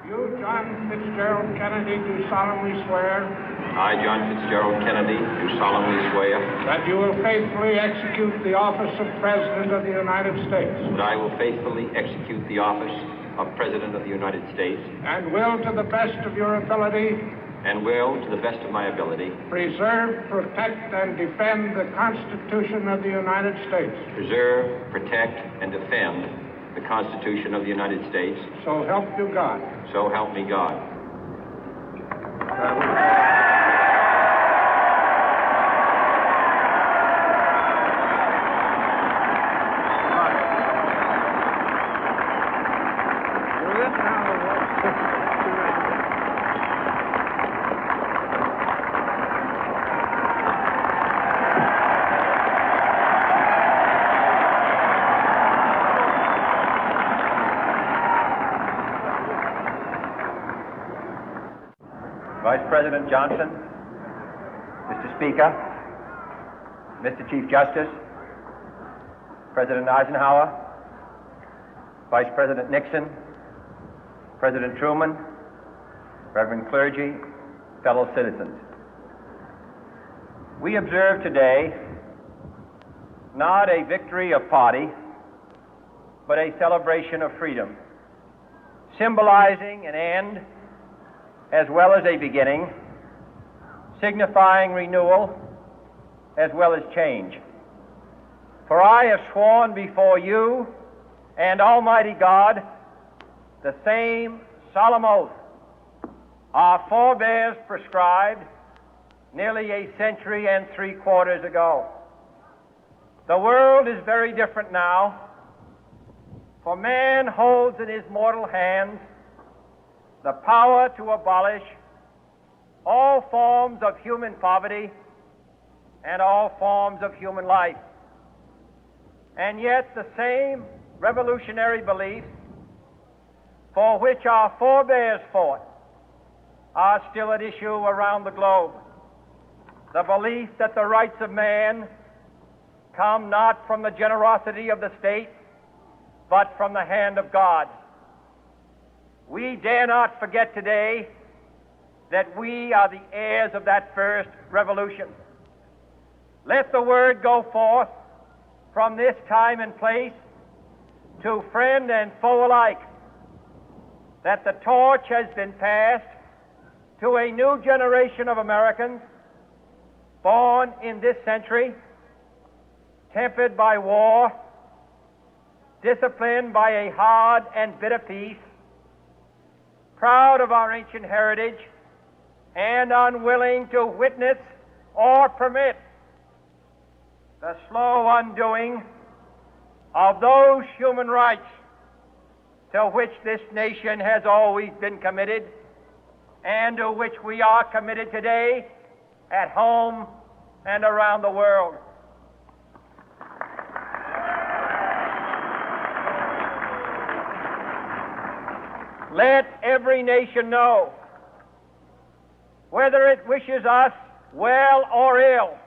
You, John Fitzgerald Kennedy, do solemnly swear. I, John Fitzgerald Kennedy, do solemnly swear. That you will faithfully execute the office of President of the United States. That I will faithfully execute the office of President of the United States. And will, to the best of your ability. And will, to the best of my ability. Preserve, protect, and defend the Constitution of the United States. Preserve, protect, and defend the Constitution of the United States. So help you God. So help me God. Vice President Johnson, Mr. Speaker, Mr. Chief Justice, President Eisenhower, Vice President Nixon, President Truman, Reverend clergy, fellow citizens. We observe today not a victory of party, but a celebration of freedom, symbolizing an end as well as a beginning, signifying renewal as well as change. For I have sworn before you and Almighty God the same solemn oath our forebears prescribed nearly a century and 3/4 ago. The world is very different now, for man holds in his mortal hands the power to abolish all forms of human poverty and all forms of human life. And yet the same revolutionary beliefs for which our forebears fought are still at issue around the globe. The belief that the rights of man come not from the generosity of the state, but from the hand of God. We dare not forget today that we are the heirs of that first revolution. Let the word go forth from this time and place to friend and foe alike that the torch has been passed to a new generation of Americans born in this century, tempered by war, disciplined by a hard and bitter peace, proud of our ancient heritage, and unwilling to witness or permit the slow undoing of those human rights to which this nation has always been committed and to which we are committed today at home and around the world. Let every nation know, whether it wishes us well or ill,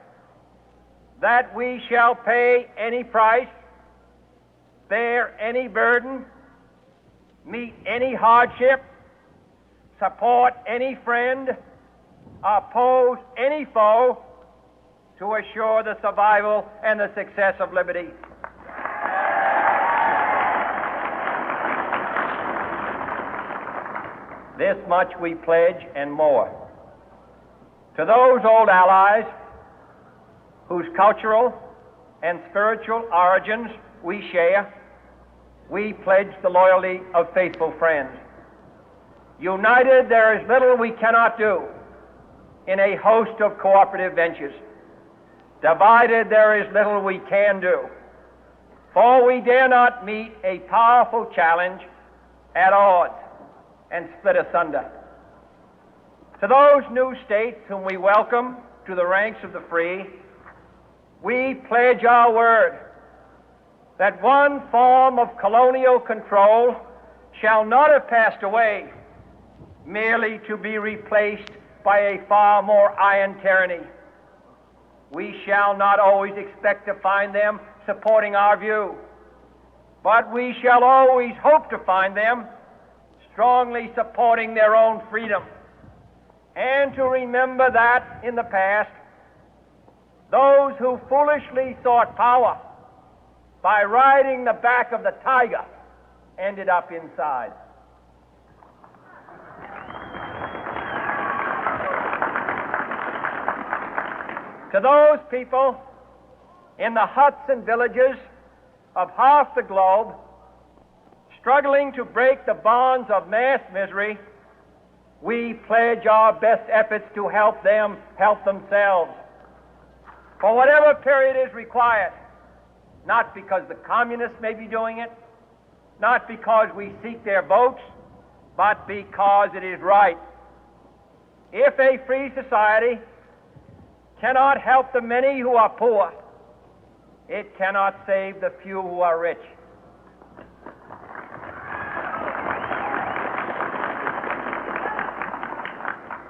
that we shall pay any price, bear any burden, meet any hardship, support any friend, oppose any foe to assure the survival and the success of liberty. This much we pledge and more. To those old allies whose cultural and spiritual origins we share, we pledge the loyalty of faithful friends. United, there is little we cannot do in a host of cooperative ventures. Divided, there is little we can do, for we dare not meet a powerful challenge at odds and split asunder. To those new states whom we welcome to the ranks of the free, we pledge our word that one form of colonial control shall not have passed away, merely to be replaced by a far more iron tyranny. We shall not always expect to find them supporting our view, but we shall always hope to find them strongly supporting their own freedom, and to remember that in the past, those who foolishly sought power by riding the back of the tiger ended up inside. To those people in the huts and villages of half the globe struggling to break the bonds of mass misery, we pledge our best efforts to help them help themselves for whatever period is required, not because the communists may be doing it, not because we seek their votes, but because it is right. If a free society cannot help the many who are poor, it cannot save the few who are rich.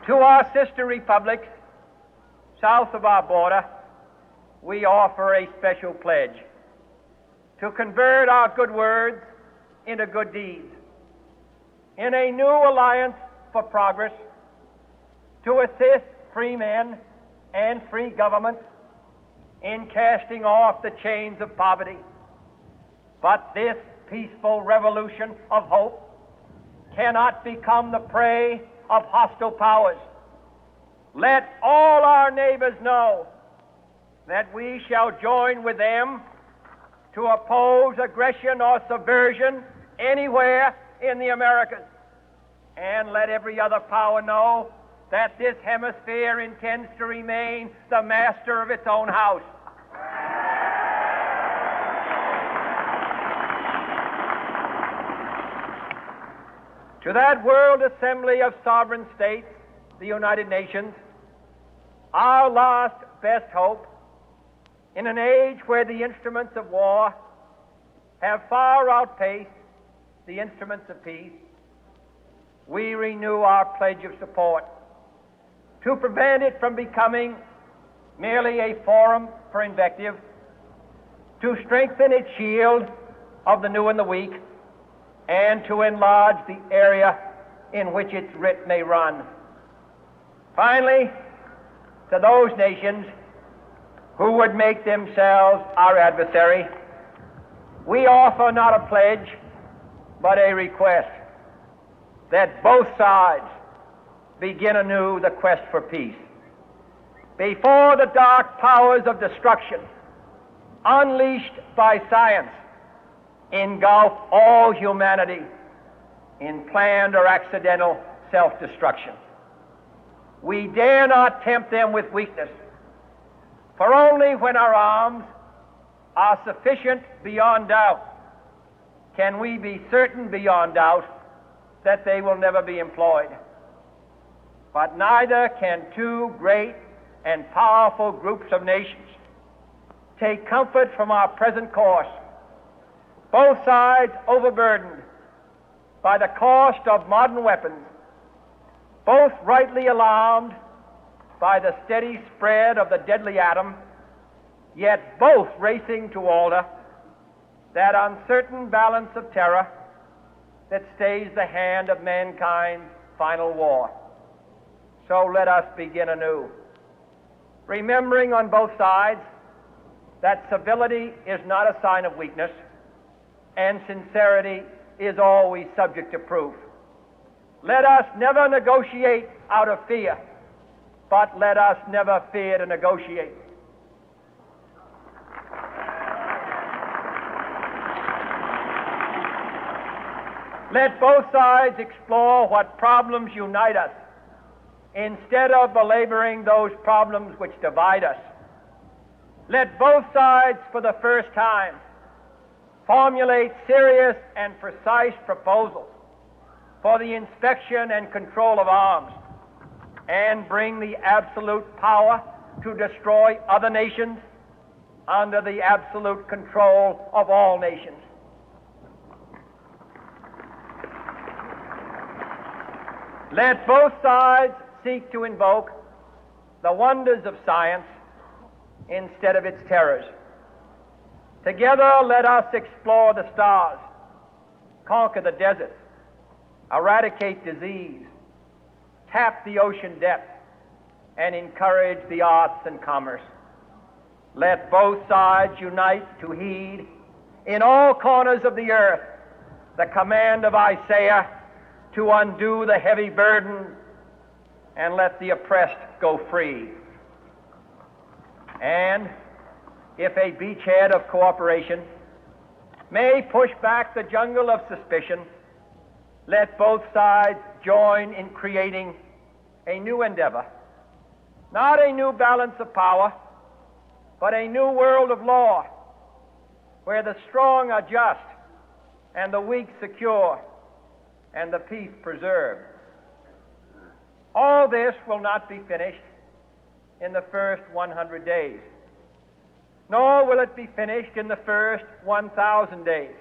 To our sister republics south of our border, we offer a special pledge to convert our good words into good deeds, in a new alliance for progress, to assist free men and free governments in casting off the chains of poverty. But this peaceful revolution of hope cannot become the prey of hostile powers. Let all our neighbors know that we shall join with them to oppose aggression or subversion anywhere in the Americas. And let every other power know that this hemisphere intends to remain the master of its own house. To that World Assembly of Sovereign States, the United Nations, our last best hope, in an age where the instruments of war have far outpaced the instruments of peace, we renew our pledge of support to prevent it from becoming merely a forum for invective, to strengthen its shield of the new and the weak, and to enlarge the area in which its writ may run. Finally, to those nations who would make themselves our adversary, we offer not a pledge, but a request that both sides begin anew the quest for peace. Before the dark powers of destruction, unleashed by science, engulf all humanity in planned or accidental self-destruction, we dare not tempt them with weakness, for only when our arms are sufficient beyond doubt can we be certain beyond doubt that they will never be employed. But neither can two great and powerful groups of nations take comfort from our present course, both sides overburdened by the cost of modern weapons, both rightly alarmed by the steady spread of the deadly atom, yet both racing to alter that uncertain balance of terror that stays the hand of mankind's final war. So let us begin anew, remembering on both sides that civility is not a sign of weakness, and sincerity is always subject to proof. Let us never negotiate out of fear, but let us never fear to negotiate. Let both sides explore what problems unite us, instead of belaboring those problems which divide us. Let both sides, for the first time, formulate serious and precise proposals for the inspection and control of arms, and bring the absolute power to destroy other nations under the absolute control of all nations. Let both sides seek to invoke the wonders of science instead of its terrors. Together, let us explore the stars, conquer the deserts, eradicate disease, tap the ocean depth, and encourage the arts and commerce. Let both sides unite to heed in all corners of the earth the command of Isaiah to undo the heavy burden and let the oppressed go free. And if a beachhead of cooperation may push back the jungle of suspicion, let both sides join in creating a new endeavor, not a new balance of power, but a new world of law, where the strong are just and the weak secure and the peace preserved. All this will not be finished in the first 100 days, nor will it be finished in the first 1,000 days.